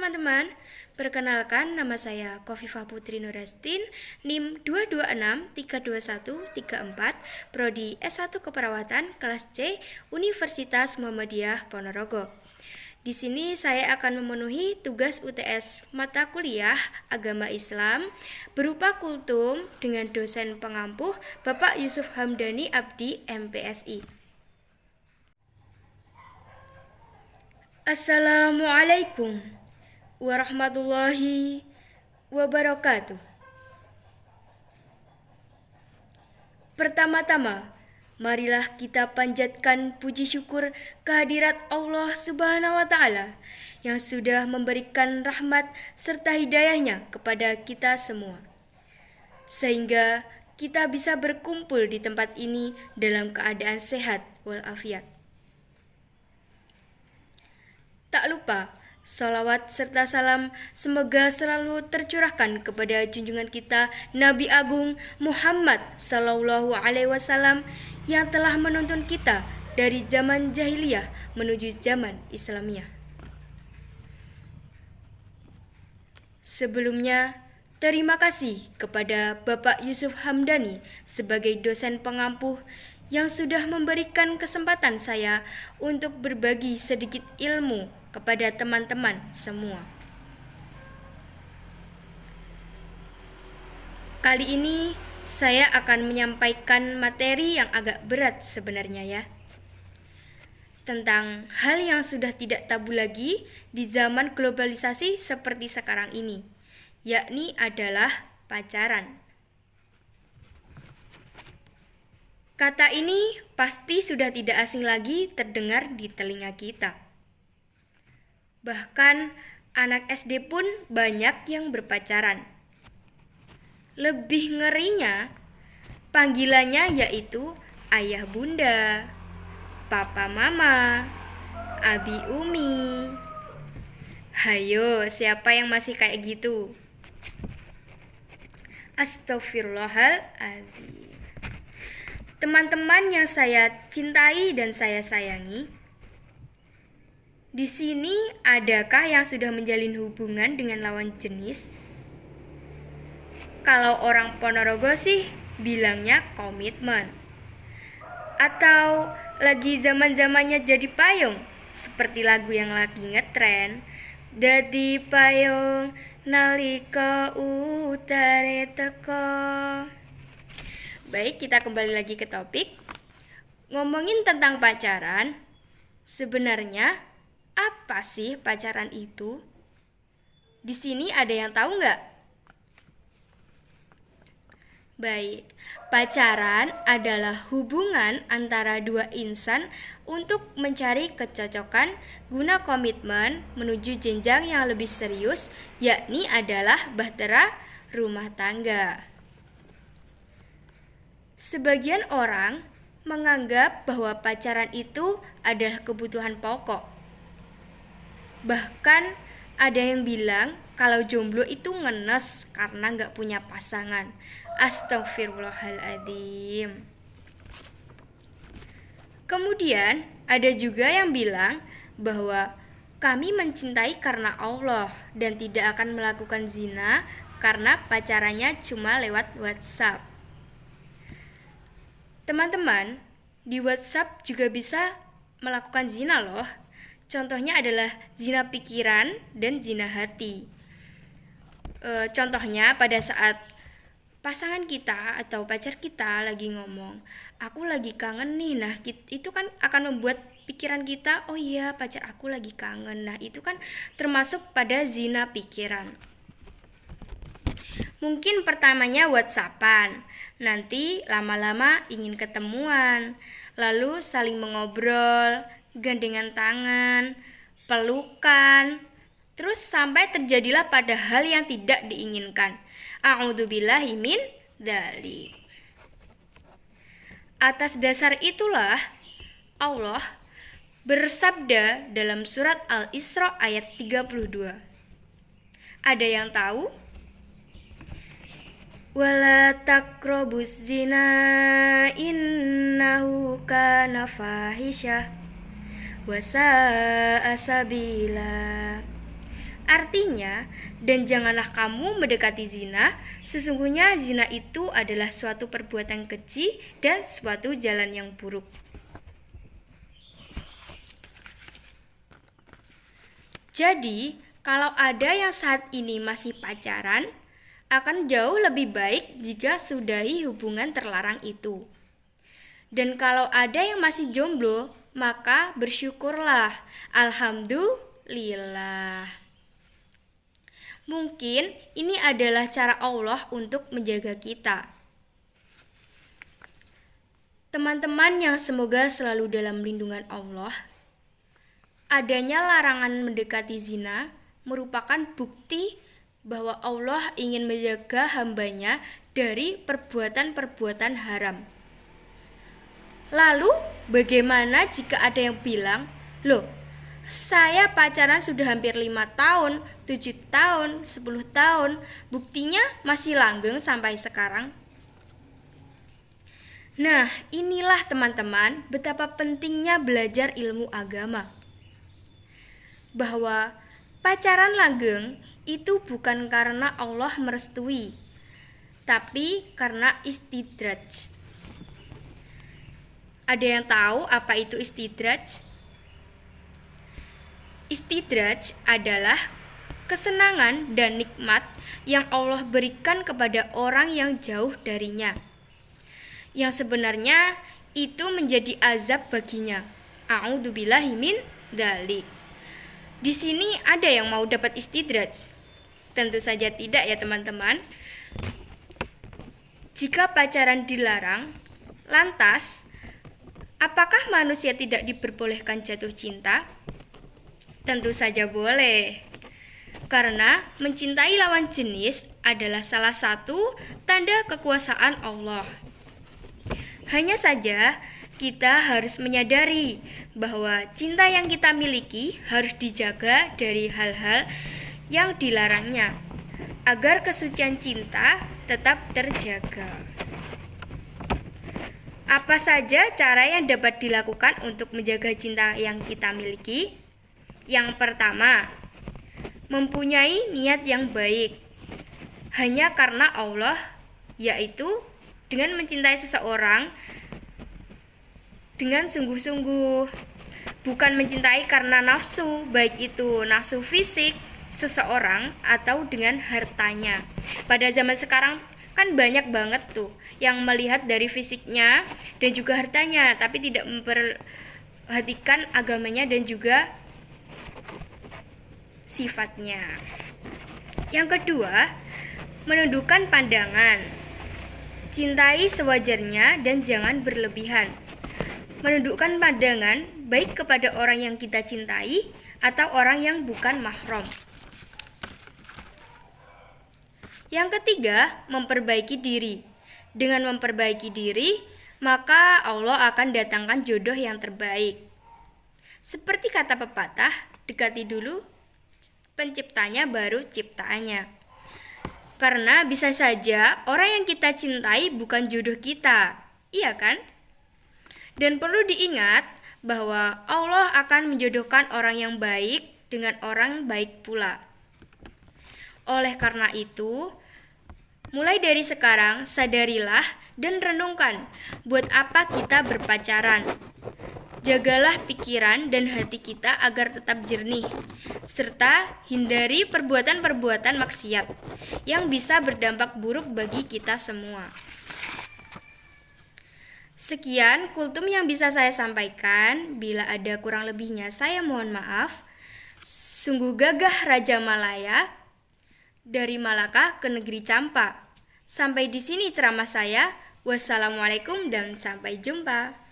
teman-teman, perkenalkan nama saya Khofifah Putri Nurastin, NIM 226321334, Prodi S1 Keperawatan kelas C, Universitas Muhammadiyah Ponorogo. Di sini saya akan memenuhi tugas UTS mata kuliah Agama Islam berupa kultum dengan dosen pengampuh Bapak Yusuf Hamdani Abdi MPSI. Assalamualaikum warahmatullahi wabarakatuh. Pertama-tama, marilah kita panjatkan puji syukur kehadirat Allah Subhanahu wa Ta'ala yang sudah memberikan rahmat serta hidayahnya kepada kita semua, sehingga kita bisa berkumpul di tempat ini dalam keadaan sehat walafiat. Tak lupa, salawat serta salam semoga selalu tercurahkan kepada junjungan kita Nabi Agung Muhammad Sallallahu Alaihi Wasallam yang telah menuntun kita dari zaman jahiliyah menuju zaman Islamiyah. Sebelumnya, terima kasih kepada Bapak Yusuf Hamdani sebagai dosen pengampuh yang sudah memberikan kesempatan saya untuk berbagi sedikit ilmu kepada teman-teman semua. Kali ini saya akan menyampaikan materi yang agak berat sebenarnya ya, tentang hal yang sudah tidak tabu lagi di zaman globalisasi seperti sekarang ini, yakni adalah pacaran. Kata ini pasti sudah tidak asing lagi terdengar di telinga kita. Bahkan anak SD pun banyak yang berpacaran. Lebih ngerinya, panggilannya yaitu ayah bunda, papa mama, abi umi. Hayo, siapa yang masih kayak gitu? Astagfirullahaladzim. Teman-teman yang saya cintai dan saya sayangi, di sini adakah yang sudah menjalin hubungan dengan lawan jenis? Kalau orang Ponorogo sih bilangnya komitmen. Atau lagi zaman-zamannya jadi payung, seperti lagu yang lagi ngetren. Dadi payung nalika utare teko. Baik, kita kembali lagi ke topik. Ngomongin tentang pacaran, sebenarnya apa sih pacaran itu? Di sini ada yang tahu nggak? Baik, pacaran adalah hubungan antara dua insan untuk mencari kecocokan guna komitmen menuju jenjang yang lebih serius, yakni adalah bahtera rumah tangga. Sebagian orang menganggap bahwa pacaran itu adalah kebutuhan pokok. Bahkan ada yang bilang kalau jomblo itu ngenes karena gak punya pasangan. Astagfirullahaladzim. Kemudian ada juga yang bilang bahwa kami mencintai karena Allah dan tidak akan melakukan zina karena pacarannya cuma lewat WhatsApp. Teman-teman, di WhatsApp juga bisa melakukan zina loh. Contohnya adalah zina pikiran dan zina hati. Contohnya pada saat pasangan kita atau pacar kita lagi ngomong, aku lagi kangen nih. Nah, itu kan akan membuat pikiran kita, oh iya pacar aku lagi kangen. Nah, itu kan termasuk pada zina pikiran. Mungkin pertamanya WhatsAppan, nanti lama-lama ingin ketemuan, lalu saling mengobrol, gandengan tangan, pelukan, terus sampai terjadilah pada hal yang tidak diinginkan. A'udzubillahi min dzalik. Atas dasar itulah Allah bersabda dalam surat Al-Isra ayat 32. Ada yang tahu? Wala taqrabuz zina innahu kana fahisyah wa sa'a sabila. Artinya, dan janganlah kamu mendekati zina, sesungguhnya zina itu adalah suatu perbuatan keji dan suatu jalan yang buruk. Jadi, kalau ada yang saat ini masih pacaran, akan jauh lebih baik jika sudahi hubungan terlarang itu. Dan kalau ada yang masih jomblo, maka bersyukurlah. Alhamdulillah. Mungkin ini adalah cara Allah untuk menjaga kita. Teman-teman yang semoga selalu dalam lindungan Allah, adanya larangan mendekati zina merupakan bukti bahwa Allah ingin menjaga hambanya dari perbuatan-perbuatan haram. Lalu, bagaimana jika ada yang bilang, "Loh, saya pacaran sudah hampir 5 tahun, 7 tahun, 10 tahun, buktinya masih langgeng sampai sekarang." Nah, inilah teman-teman betapa pentingnya belajar ilmu agama. Bahwa pacaran langgeng itu bukan karena Allah merestui, tapi karena istidraj. Ada yang tahu apa itu istidraj? Istidraj adalah kesenangan dan nikmat yang Allah berikan kepada orang yang jauh darinya, yang sebenarnya itu menjadi azab baginya. A'udzubillahi min dzalik. Di sini ada yang mau dapat istidraj? Tentu saja tidak ya teman-teman. Jika pacaran dilarang, lantas apakah manusia tidak diperbolehkan jatuh cinta? Tentu saja boleh. Karena mencintai lawan jenis adalah salah satu tanda kekuasaan Allah. Hanya saja kita harus menyadari bahwa cinta yang kita miliki harus dijaga dari hal-hal yang dilarangnya, agar kesucian cinta tetap terjaga. Apa saja cara yang dapat dilakukan untuk menjaga cinta yang kita miliki? Yang pertama, mempunyai niat yang baik hanya karena Allah, yaitu dengan mencintai seseorang dengan sungguh-sungguh, bukan mencintai karena nafsu, baik itu nafsu fisik seseorang atau dengan hartanya. Pada zaman sekarang kan banyak banget tuh yang melihat dari fisiknya dan juga hartanya, tapi tidak memperhatikan agamanya dan juga sifatnya. Yang kedua, menundukkan pandangan. Cintai sewajarnya dan jangan berlebihan. Menundukkan pandangan baik kepada orang yang kita cintai atau orang yang bukan mahram. Yang ketiga, memperbaiki diri. Dengan memperbaiki diri, maka Allah akan datangkan jodoh yang terbaik. Seperti kata pepatah, dekati dulu penciptanya baru ciptaannya. Karena bisa saja orang yang kita cintai bukan jodoh kita, iya kan? Dan perlu diingat bahwa Allah akan menjodohkan orang yang baik dengan orang baik pula. Oleh karena itu, mulai dari sekarang sadarilah dan renungkan buat apa kita berpacaran. Jagalah pikiran dan hati kita agar tetap jernih, serta hindari perbuatan-perbuatan maksiat yang bisa berdampak buruk bagi kita semua. Sekian kultum yang bisa saya sampaikan. Bila ada kurang lebihnya saya mohon maaf. Sungguh gagah Raja Malaya dari Malaka ke negeri Campa. Sampai di sini ceramah saya. Wassalamualaikum dan sampai jumpa.